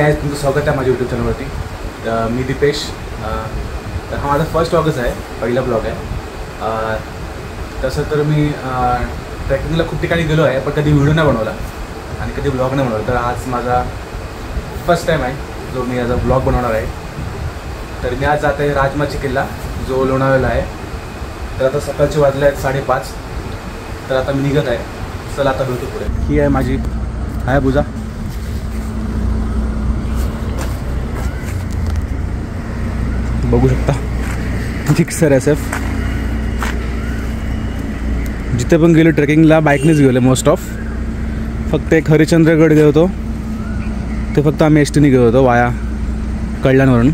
Guys, तुमचं स्वागत आहे माझ्या यूट्यूब चॅनलवरती. मी दीपेश. तर हा माझा फर्स्ट व्लॉगच आहे, पहिला ब्लॉग आहे. तसं तर मी ट्रेकिंगला खूप ठिकाणी गेलो आहे, पण कधी व्हिडिओ नाही बनवला आणि कधी ब्लॉग नाही बनवला. तर आज माझा फर्स्ट टाईम आहे जो मी याचा ब्लॉग बनवणार आहे. तर मी आज जात आहे राजमाची किल्ला, जो लोणावळ्याला आहे. तर आता सकाळचे वाजले आहेत 5:30. तर आता मी निघत आहे. चला आता भेटू पुढे. ही आहे माझी हायाबुसा. बघू शकता जिक्सर SF. जिथे पण गेलो ट्रेकिंगला बाईकनेच गेलो मोस्ट ऑफ. फक्त एक हरिश्चंद्रगड गेलो होतो, ते फक्त आम्ही STने गेलो होतो वाया कल्याणवरून.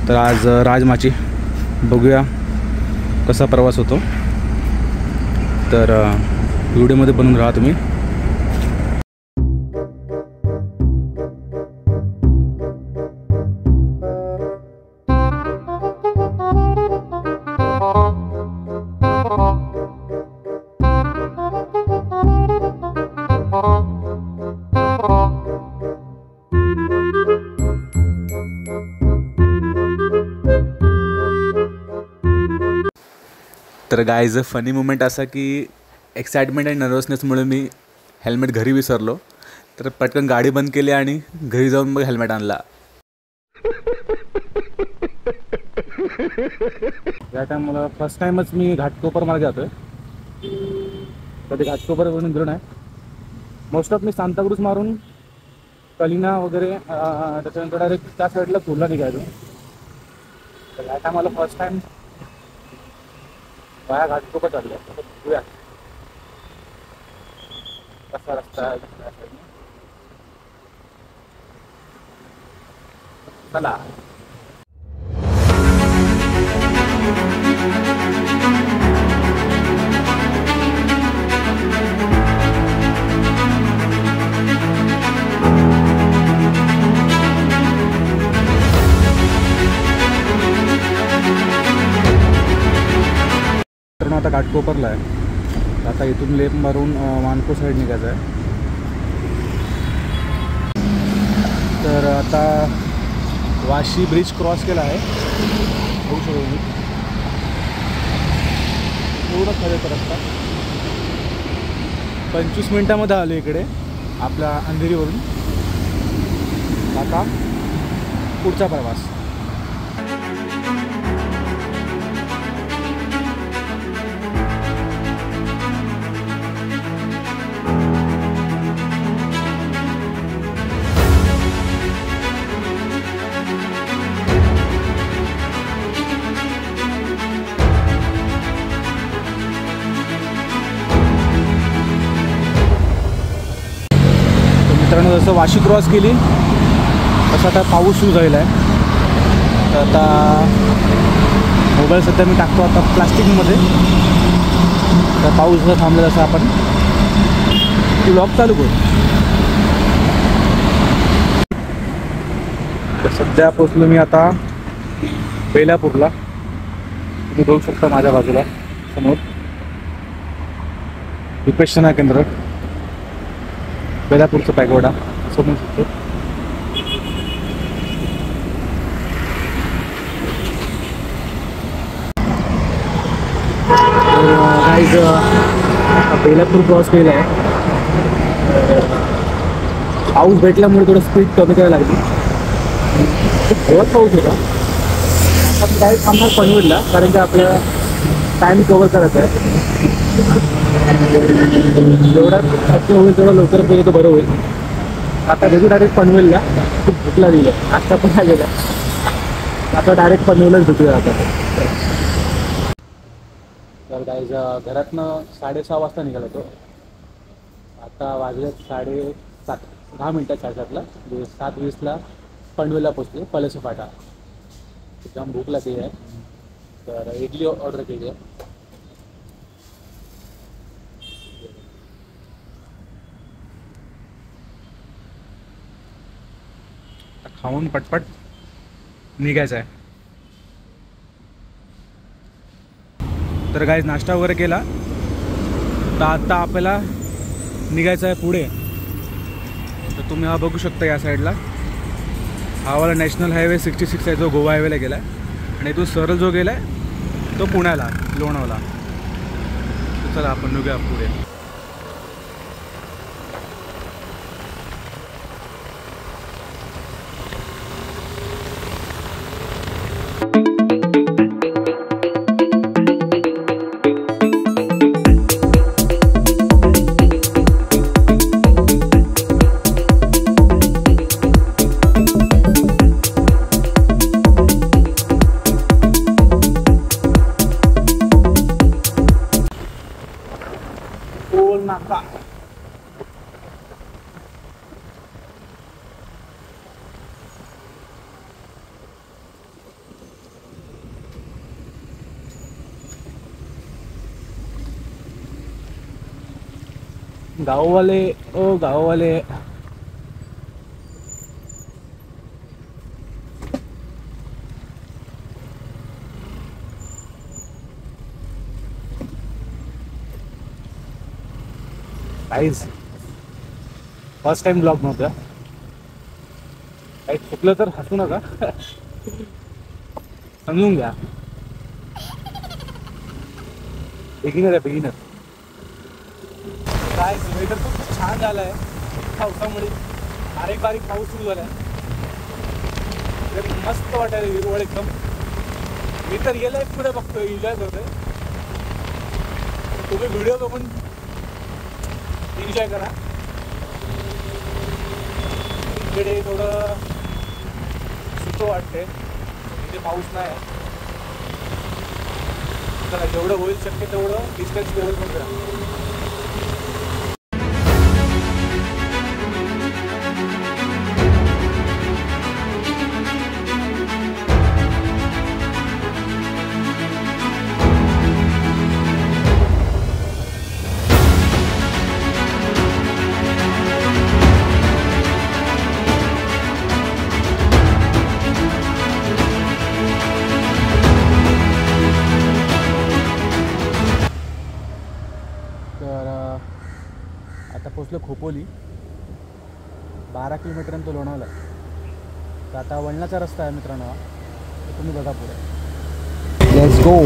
तर आज राजमाची बघूया कसा प्रवास होतो. तर व्हिडिओमध्ये बनवून राहा तुम्ही. तर गाईज, फनी मुमेंट असा की एक्साइटमेंट आणि नर्वसनेसमुळे मी हेल्मेट घरी विसरलो. तर पटकन गाडी बंद केली आणि घरी जाऊन मग हेल्मेट आणला. या टायमाला फर्स्ट टाईमच मी घाटकोपर मार्गे जातोय. कधी घाटकोपरवरून गेलो नाही. मोस्ट ऑफ मी सांताक्रूज मारून कलिना वगैरे त्याच्यानंतर डायरेक्ट त्या साईडला टूरला निघायचो. तर या टायमाला फर्स्ट टाईम वाया घाटकोपर चाललं. बघूया कसा रस्ता आहे. चला. आता घाटकोपरला आहे. आता इथून लेप मारून मानपूर साईड निघायचं आहे. तर आता वाशी ब्रिज क्रॉस केला आहे. होऊ शकतो मी एवढं खरं रस्ता. 25 मिनिटामध्ये आलो इकडे आपल्या अंधेरीवरून. आता पुढचा प्रवास. मित्रांनो, जसं वाशी क्रॉस केली तसं आता पाऊस सुरू झालेला आहे. तर आता मोबाईल सध्या मी टाकतो आता प्लास्टिकमध्ये. तर पाऊस जसं थांबला तसं आपण ब्लॉग चालू करू. तर सध्या पोचलो मी आता बेलापूरला. तुम्ही बघू शकता माझ्या बाजूला समोर विपेशना केंद्र बेलापूरचं पॅगोडा समोर शकतो. बेलापूर क्रॉस केलं आहे. पाऊस भेटल्यामुळे थोडं स्पीड कमी करायला लागली. बहुत पाऊस होता. आपण काही थांबणार पनवेलला, कारण की आपल्याला टाईम कव्हर करायचा आहे. जेवढा शक्य होईल तेवढं लवकर गेलं तर बरं होईल. आता घरी डायरेक्ट पनवेलला. खूप भूकला दिलं. आता पण नाही गेला. आता डायरेक्ट पनवेलच भेटूया आता. तर गाईज, घरातनं 6:30 वाजता निघाला तो. आता वाजल्यात 7:30, 10 मिनटात 7:30ला. म्हणजे 7:20ला पनवेलला पोचले. पलेसो फाटा. जाम भूक लागली आहे. तर इडली ऑर्डर केली आहे. खाऊन पटपट निघायचं आहे. तर गाईज, नाश्ता वगैरे केला. तर आता आपल्याला निघायचं आहे पुढे. तर तुम्ही हा बघू शकता या साईडला हा वाला नॅशनल हायवे 66 आहे जो गोवा हायवेला गेला आहे आणि इथून सरळ जो गेला आहे तो पुण्याला लोणावळा. तर चला आपण निघूया पुढे. नाका गाववाले ओ गाववाले. काहीच फर्स्ट टाइम ब्लॉग नव्हता. काही चुकलं तर हसू नका, समजून घ्या. बिगिनर आहे बिगिनर. काय वेदर खूप छान झालं आहे पावसामुळे. बारीक बारीक पाऊस सुरू झाला आहे. मस्त वाटायला हिरवळ एकदम. मी तर गेलाय पुढे बघतोय, एन्जॉय करतोय. तुम्ही व्हिडिओ बघून एन्जॉय करा. इकडे थोडं सुखं वाटते, इथे पाऊस नाही आहे. चला जेवढं होईल शक्य तेवढं डिस्टन्स लेवल पण करा. आता पोचलो खोपोली. 12 किलोमीटरपर्यंत लोणावळा. तर आता वळणाचा रस्ता आहे मित्रांनो, तर तुम्ही बघा पुढे. Let's go.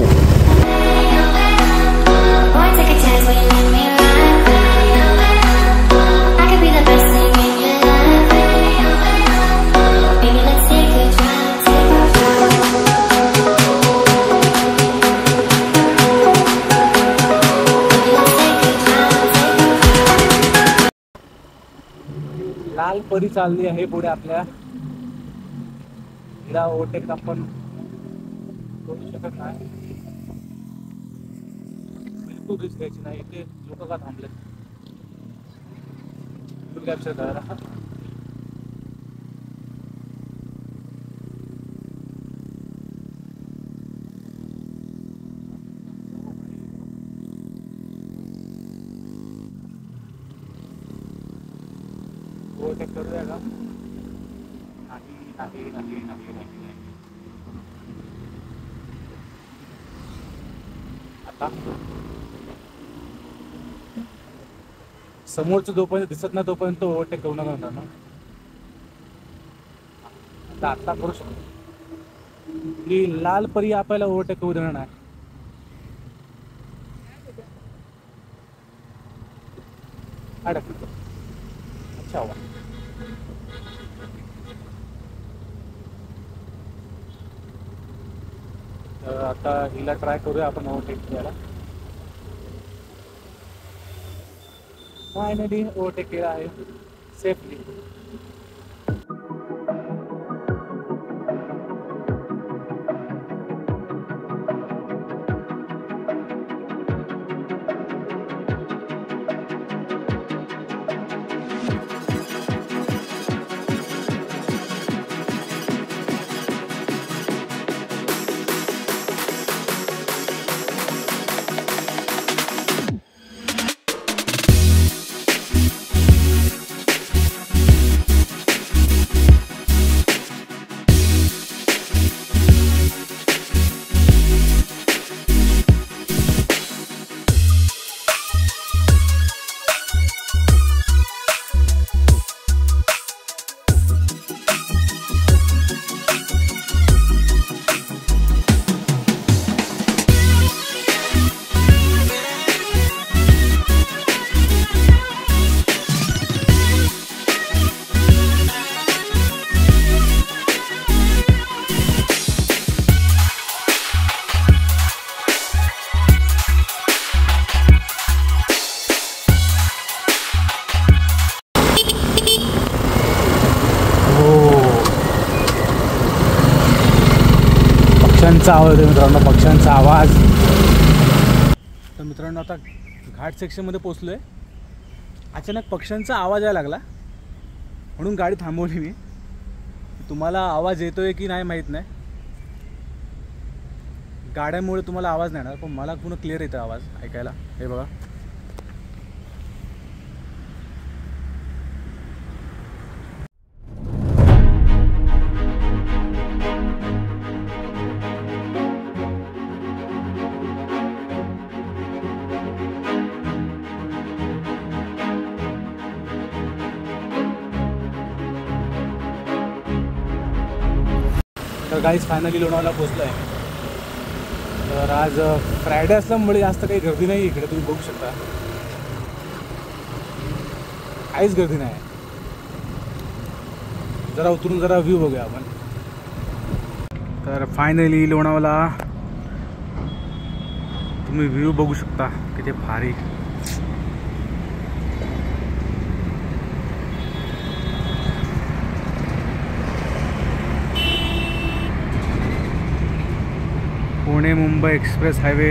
लाल परी चालली आहे पुढे आपल्या. हिला ओव्हरटेक आपण करू शकत नाही. बिलकुल रिस्क घ्यायची नाही. इथे लोक का थांबले कॅप्चर करायला. ओव्हरटेक करूया का? नाही नाही नाही नाही नाही. आता समोरचं जोपर्यंत दिसत नाही तोपर्यंत ओव्हरटेक करू नका ना. आता आता करू शकतो. ही लाल परी आपल्याला ओव्हरटेक करू देणार नाही. अडकलो. अच्छा हुआ. तर आता हिला ट्राय करूया आपण ओव्हरटेक करायला. फायनली ओव्हरटेक केला आहे सेफली. पक्ष्यांचा आवाज आहे मित्रांनो, पक्ष्यांचा आवाज. तर मित्रांनो आता घाट सेक्शनमध्ये पोचलो आहे. अचानक पक्ष्यांचा आवाज यायला लागला म्हणून गाडी थांबवली मी. तुम्हाला आवाज येतोय की नाही माहीत नाही, गाड्यामुळे तुम्हाला आवाज नाही येणार, पण मला पूर्ण क्लिअर येतो आवाज ऐकायला. हे बघा, तर गाईज फायनली लोणावळ्याला पोचलो आहे. तर आज फ्रायडे असल्यामुळे जास्त काही गर्दी नाही इकडे, तुम्ही बघू शकता काहीच गर्दी नाही. जरा उतरून जरा व्ह्यू बघूया आपण. तर फायनली लोणावळा तुम्ही व्ह्यू बघू शकता किती भारी. Pune Mumbai express highway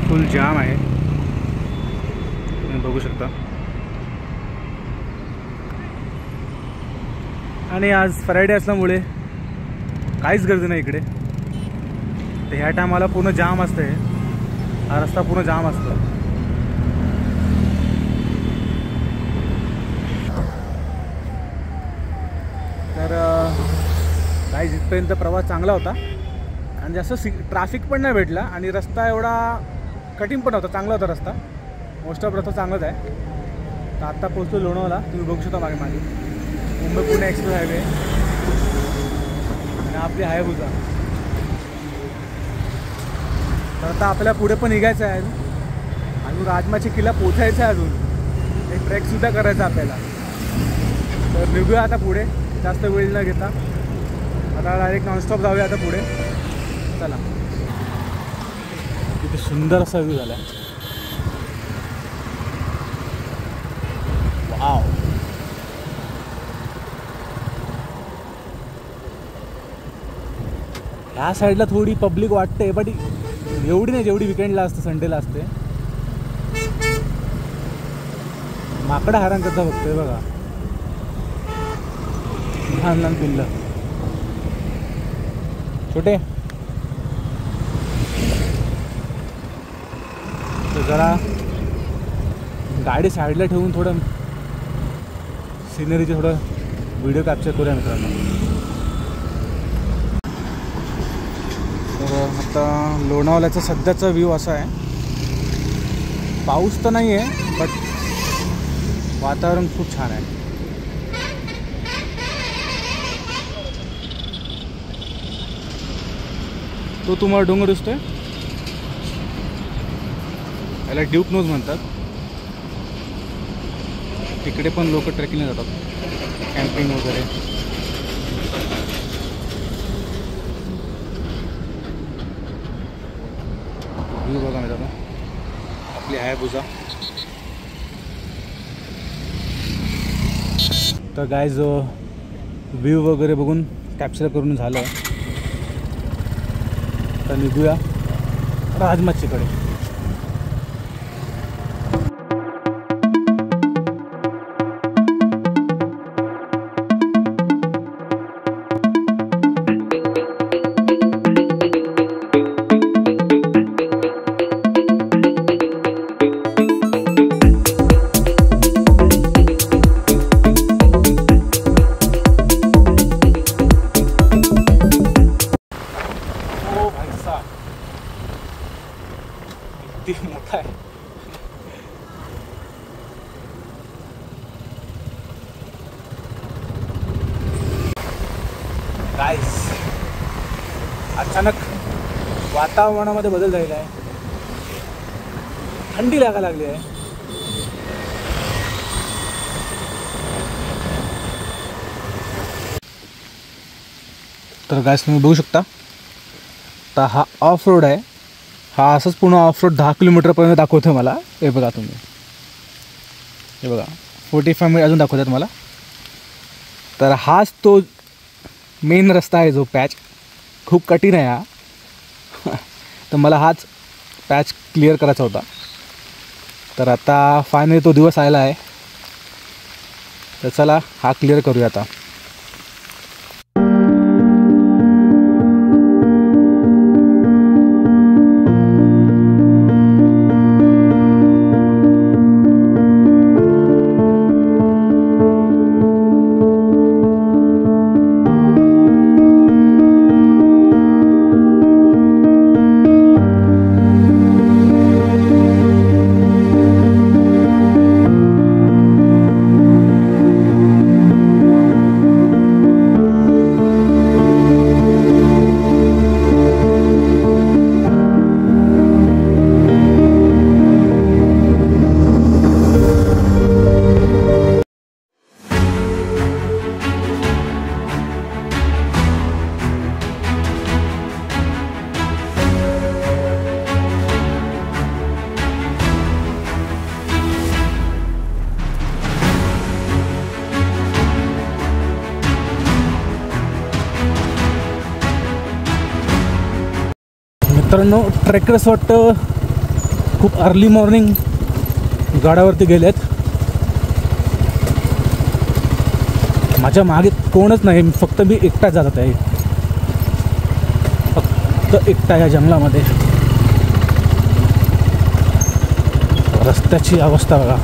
full jam आहे, तुम्ही बघू शकता. आणि आज फ्रायडे असल्यामुळे काहीच गर्दी नाही इकडे. तर ह्या टायमाला पूर्ण जाम असते, हा रस्ता पूर्ण जाम असतो. तर काही इथपर्यंत प्रवास चांगला होता आणि जास्त ट्रॅफिक पण नाही भेटला आणि रस्ता एवढा कठीण पण होता, चांगला होता रस्ता. मोस्ट ऑफ रस्ता चांगलाच आहे. तर आत्ता पोहोचतो लोणावळा, तुम्ही बघू शकता मागे मागे मुंबई पुणे एक्सप्रेस हायवे आणि आपली हायबुजा. तर आता आपल्याला पुढे पण निघायचं आहे अजून राजमाची किल्ला पोचायचं आहे, अजून एक ट्रेकसुद्धा करायचा आपल्याला. तर निघूया आता पुढे, जास्त वेळ न घेता. आता डायरेक्ट नॉनस्टॉप जाऊया आता पुढे. चला, किती सुंदर असा व्ह्यू झाला. वाव, ह्या साईडला थोडी पब्लिक वाटते, बट एवढी नाही जेवढी विकेंडला असते, संडेला असते. माकडं हैराण करता बघतोय बघा, लहान लहान पिल्लं छोटे. तर जरा गाडी साईडला ठेवून थोडं सिनरीचे थोडं व्हिडिओ कॅप्चर करूया मित्रांनो. तर आता लोणावळ्याचा सध्याचा व्ह्यू असा आहे. पाऊस तर नाही आहे, बट वातावरण खूप छान आहे. तो तुम्हाला डोंगर दिसतोय, याला ड्यूक नोज म्हणतात. तिकडे पण लोक ट्रेकिंगला जातात, कॅम्पिंग वगैरे. व्ह्यू बघा मित्रांनो, आपली हायबुजा. तर गाईज व्ह्यू वगैरे बघून कॅप्चर करून झालं आहे. तर निघूया राजमाचीकडे. किती मोठा आहे. गाईस, अचानक वातावरणामध्ये बदल झालेला आहे, थंडी लागायला लागली आहे. तर गाईस तुम्ही बघू शकता, आता हा ऑफ रोड आहे. हा असंच पूर्ण ऑफ रोड 10 किलोमीटरपर्यंत दाखवतो मला. हे बघा तुम्ही, हे बघा 45 मिनिट अजून दाखवतात मला. तर हाच तो मेन रस्ता आहे जो पॅच खूप कठीण आहे हा. तर मला हाच पॅच क्लिअर करायचा होता. तर आता फायनली तो दिवस आला आहे. तर चला हा क्लिअर करूया आता. मित्रांनो, ट्रेकर्स वाटतं खूप अर्ली मॉर्निंग गडावरती गेलेत. माझ्या मागे कोणच नाही, फक्त मी एकटा जात आहे. फक्त एकटा या जंगलामध्ये. रस्त्याची अवस्था बघा.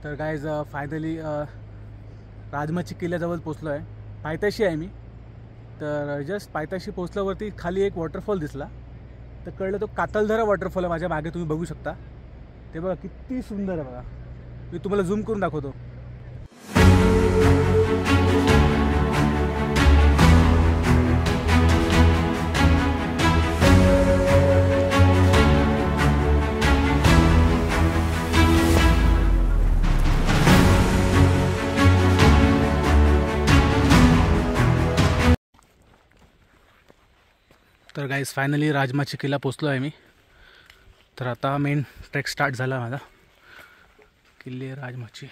तर गाईज फायनली राजमाची किल्ल्याजवळ पोचलो आहे. पायथ्याशी आहे मी. तर जस्ट पायथ्याशी पोचल्यावरती खाली एक वॉटरफॉल दिसला. तर कळलं तो कातलधरा वॉटरफॉल आहे. माझ्या मागे तुम्ही बघू शकता. ते बघा किती सुंदर आहे बघा. मी तुम्हाला झूम करून दाखवतो. तर गाईज फायनली राजमाची किल्ला पोचलो आहे मी. तर आता मेन ट्रेक स्टार्ट झाला माझा. किल्ले राजमाची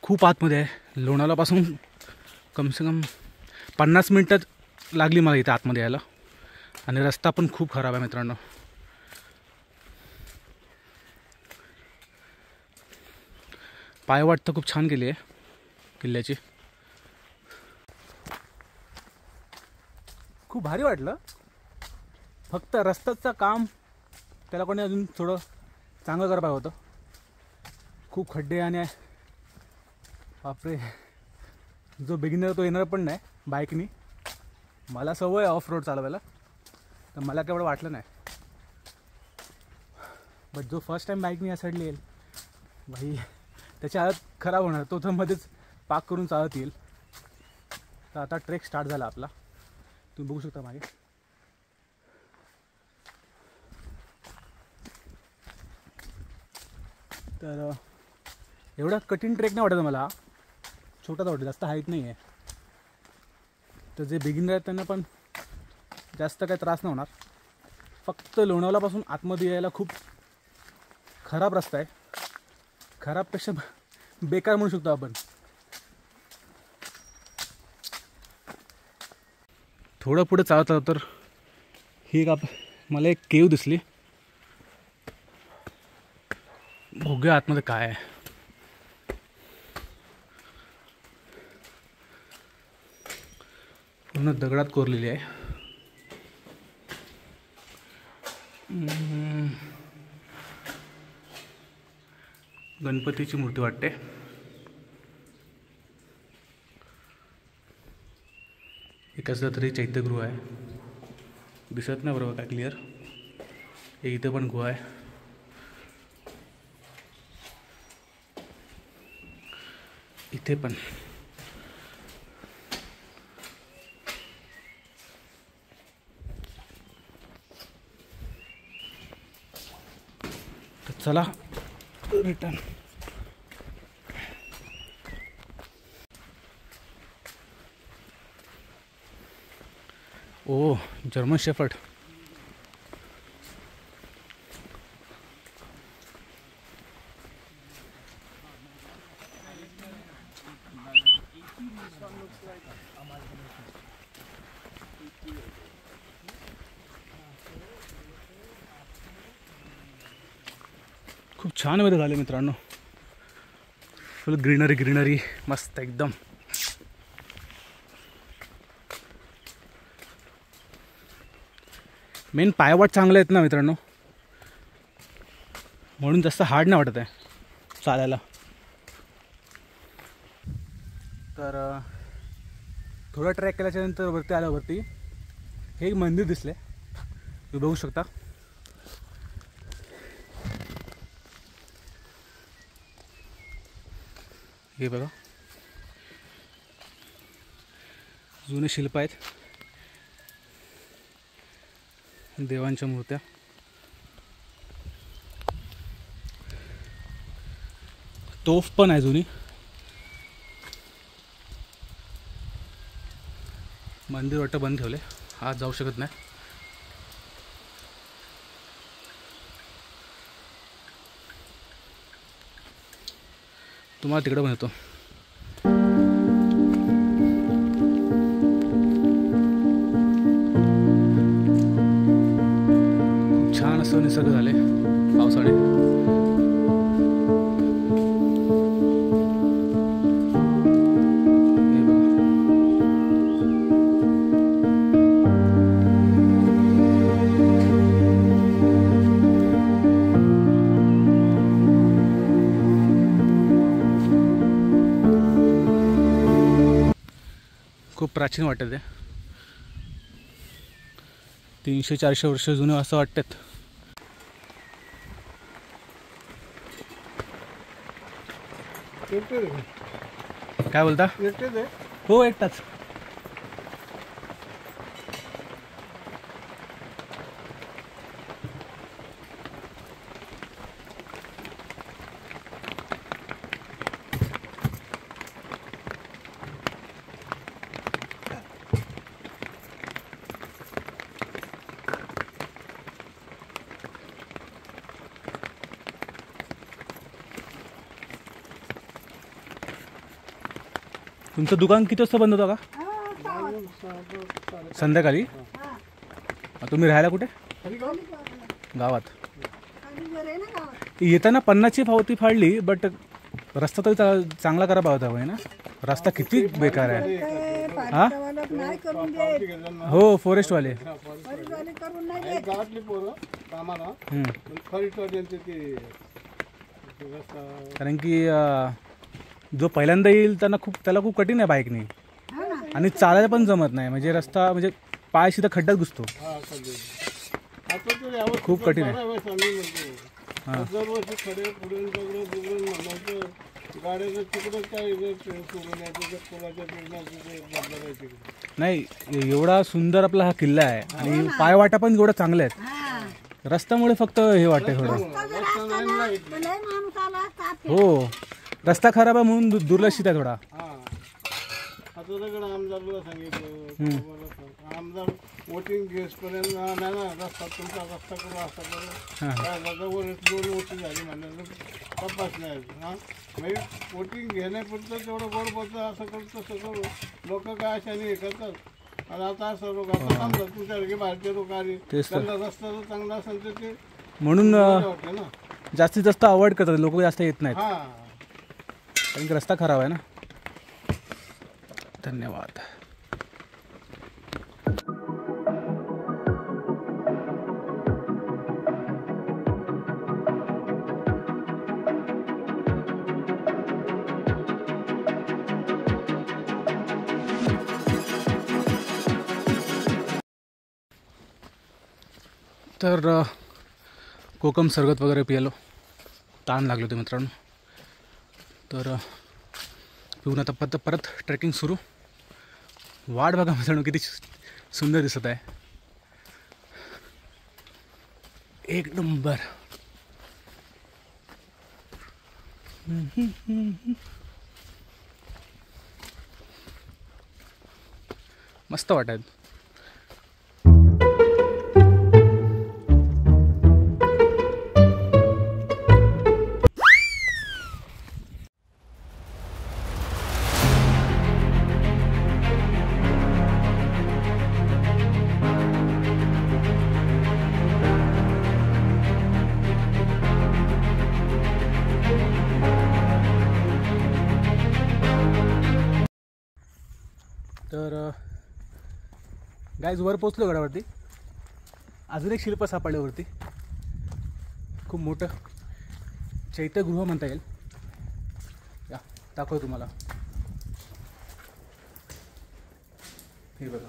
खूप आतमध्ये आहे. लोणावळ्यापासून कमसे कम 50 मिनटं लागली मला इथे आतमध्ये यायला. आणि रस्ता पण खूप खराब आहे मित्रांनो. पायवाट तर खूप छान केली आहे किल्ल्याची. खूप भारी वाटलं. फक्त रस्त्याचं काम त्याला कोणी अजून थोडं चांगलं करायला पाहिजे होतं. खूप खड्डे आणि बापरे, जो बिगिनर तो येणार पण नाही बाईकनी. मला सवय आहे ऑफ रोड चालवायला, तर मला केवढं वाटलं नाही. बट जो फर्स्ट टाईम बाईकनी या साईडला येईल भाई, त्याची हालत खराब होणार. तो तर मध्येच पाक करून चालत येईल. तर आता ट्रेक स्टार्ट झाला आपला. तुम्ही बघू शकता मागे. तर एवढा कठीण ट्रेक नाही वाटत मला. छोटाच वाटत, जास्त हाईट नाही आहे. तर जे बिगिनर आहेत त्यांना पण जास्त काही त्रास नाही होणार. फक्त लोणावळ्यापासून आतमध्ये यायला खूप खराब रस्ता आहे. खराबपेक्षा बेकार म्हणू शकतो आपण. थोडं पुढे चालत आलो तर ही मला एक केव दिसली. बघूया आतमध्ये काय आहे. पूर्ण दगडात कोरलेली आहे. गणपतीची मूर्ती वाटते. हे कसलं तरी चैत्यगृह आहे, दिसत नाही बरोबर काय क्लिअर. हे इथे पण गुहा आहे. इथे पण तर चला रिटर्न. ओ जर्मन शेफर्ड. खूप छान वेळ झाले मित्रांनो. फुल ग्रीनरी ग्रीनरी मस्त एकदम. मेन पायवाट चांगले आहेत ना मित्रांनो, म्हणून जास्त हार्ड नाही वाटत आहे चालायला. तर थोडा ट्रॅक केल्याच्यानंतर वरती आल्यावरती हे एक मंदिर दिसले, तुम्ही बघू शकता. हे बघा जुने शिल्प आहेत, देवांच्या मूर्त्या. तोफ पण आहे जुनी. मंदिर वाटतं बंद ठेवले, आज जाऊ शकत नाही. तुम्हाला तिकडे पण येतो. छान असं निसर्ग झाले पावसाने. खूप प्राचीन वाटत आहे, 300-400 वर्ष जुने असं वाटतात. काय बोलता? हो एकटाच. तुमचं दुकान किती वाजता बंद होतं का? संध्याकाळी. तुम्ही राहायला कुठे? गावात. येताना 50ची पावती फाडली, बट रस्ता तरी चांगला करा पाहता होय ना. रस्ता किती बेकार आहे. हा हो फॉरेस्टवाले. कारण की जो पहिल्यांदा येईल त्याला खूप कठीण आहे बाईकने, आणि चालायला पण जमत नाही. म्हणजे रस्ता म्हणजे पाय सीधा खड्ड्यात घुसतो, खूप कठीण आहे. हां नाही, एवढा सुंदर आपला हा किल्ला आहे आणि पायवाटा पण एवढं चांगले आहेत. रस्त्यामुळे फक्त हे वाटते थोडं. हो रस्ता खराब आहे म्हणून दुर्लक्षित आहे थोडा. आमदारला सांगितलं आमदार वोटिंग घेसपर्यंत नाही ना रस्ता तुमचा रस्ता करू असा करू. 2 वर्ष झाली म्हणलं तपास नाही. हां म्हणजे वोटिंग घेण्यापुरतं तेवढं गोड बोलतं, असं करू तसं करू. लोक काय अशाने हे करतात. आणि आता असं लोक आता समजा तुमच्यासारखे भारतीय लोक आले, त्यांना रस्ता जर चांगला असेल तर ते म्हणून वाटतं ना, जास्तीत जास्त अवॉइड करतात लोक, जास्त येत नाहीत हां कारण की रस्ता खराब आहे ना. धन्यवाद. तर कोकम सरबत वगैरे पिलो, ताण लागलो होते मित्रांनो. तर पिऊन आता परत ट्रेकिंग सुरू. वाट बघा मित्रांनो किती सुंदर दिसत आहे, एक नंबर. मस्त वाटत. तर गाईज वर पोचलो गडावरती. अजून एक शिल्प सापडलं वरती, खूप मोठं चैत्यगृह म्हणता येईल. या दाखव तुम्हाला, हे बघा.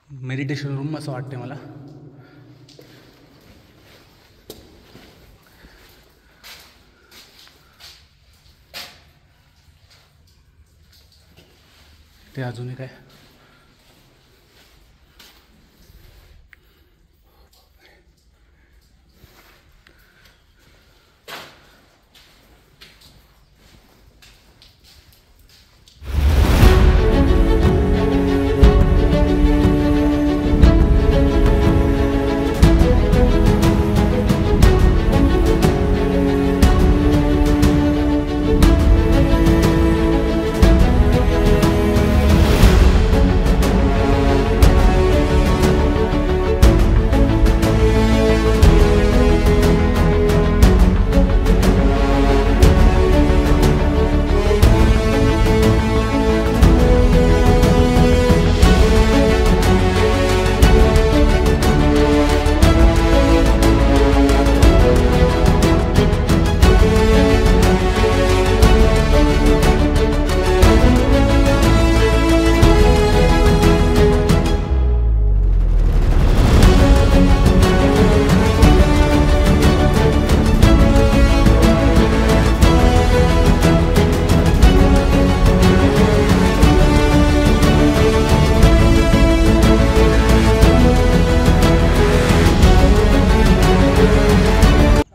मेडिटेशन रूम असं वाटते मला. ते अजून एक आहे.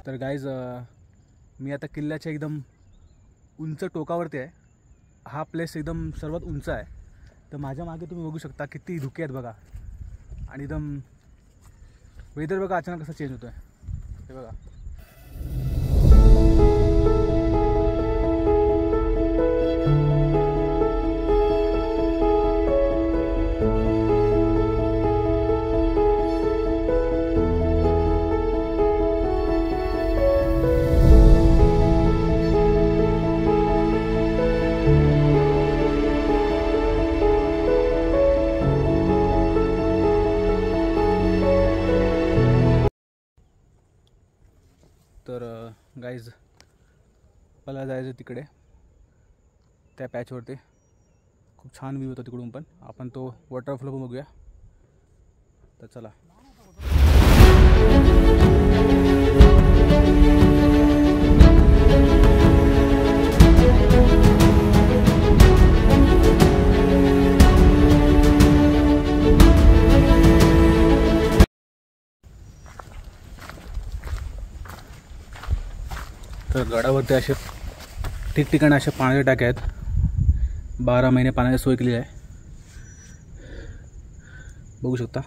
तर गाईज मी आता किल्ल्याच्या एकदम उंच टोकावरती आहे. हा प्लेस एकदम सर्वात उंच आहे. तर माझ्या मागे तुम्ही बघू शकता किती धुके आहेत बघा. आणि एकदम वेदर बघा अचानक कसं चेंज होतो आहे, हे बघा. तर गाईज मला जायचं तिकडे त्या पॅचवरती. खूप छान व्ह्यू होता तिकडून पण. आपण तो वॉटरफॉल पण बघूया. तर चला. तर गडावरती असे ठिकठिकाणी अशा पाण्याच्या टाक्या आहेत. 12 महिने पाण्याची सोय केली आहे, बघू शकता.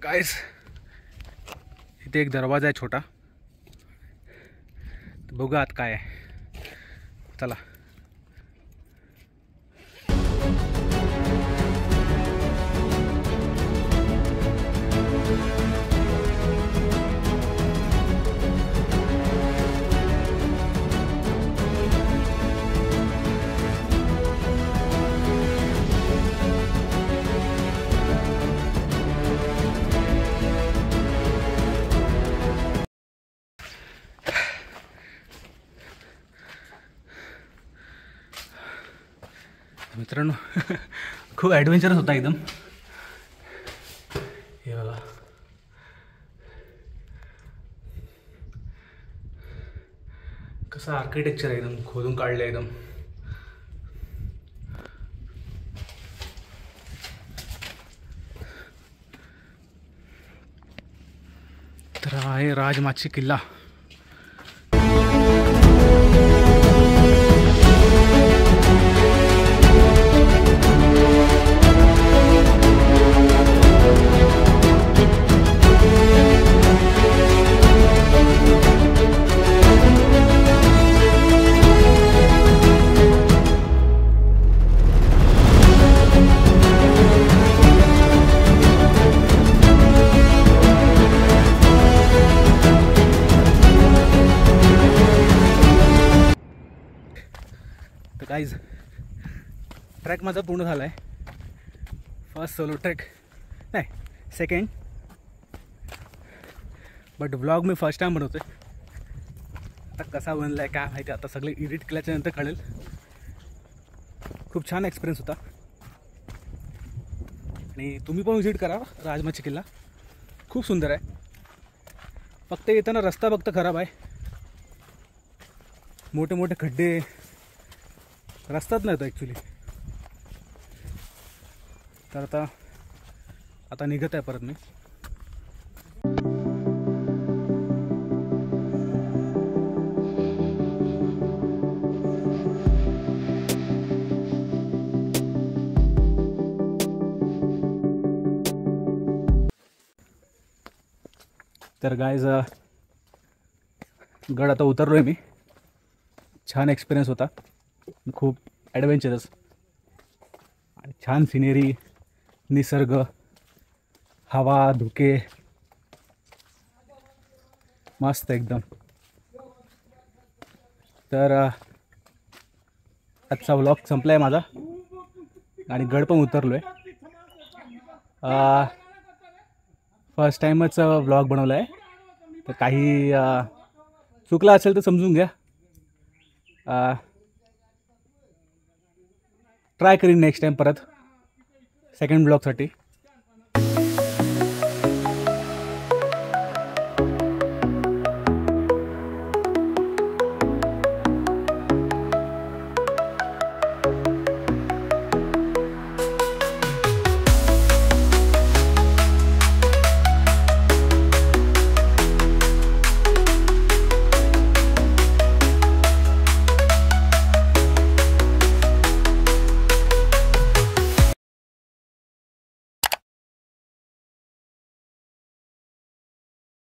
गाइस इथे एक दरवाजा आहे छोटा, बघूया आत काय आहे. चला. मित्रांनो खूप ॲडव्हेंचरस होता एकदम. हे बघा कसं आर्किटेक्चर आहे, एकदम खोदून काढलं एकदम. तर आहे राजमाची किल्ला. तर गाईज ट्रॅक माझा पूर्ण झाला आहे. फर्स्ट सोलो ट्रॅक नाही, second. But vlog me first time बनवतो आहे. आता कसा बनला आहे काय माहिती, आता सगळे एडिट केल्याच्यानंतर कळेल. खूप छान एक्सपिरियन्स होता आणि तुम्ही पण व्हिजिट करा राजमाची किल्ला. खूप सुंदर आहे. फक्त येताना रस्ता फक्त खराब आहे, मोठे मोठे खड्डे, रस्ताच नाही तो ॲक्च्युली. तर आता निघत आहे परत मी. तर गाईज गड आता उतरलो आहे मी. छान एक्सपिरियन्स होता, खूप ॲडव्हेंचरस आणि छान सिनेरी, निसर्ग, हवा, धुके, मस्त एकदम. तर आजचा व्लॉग संपला आहे माझा आणि गड पण उतरलो आहे. फर्स्ट टाईमच व्लॉग बनवला आहे, तर काही चुकला असेल तर समजून घ्या. ट्राय करीन नेक्स्ट टाइम परत सेकंड ब्लॉगसाठी.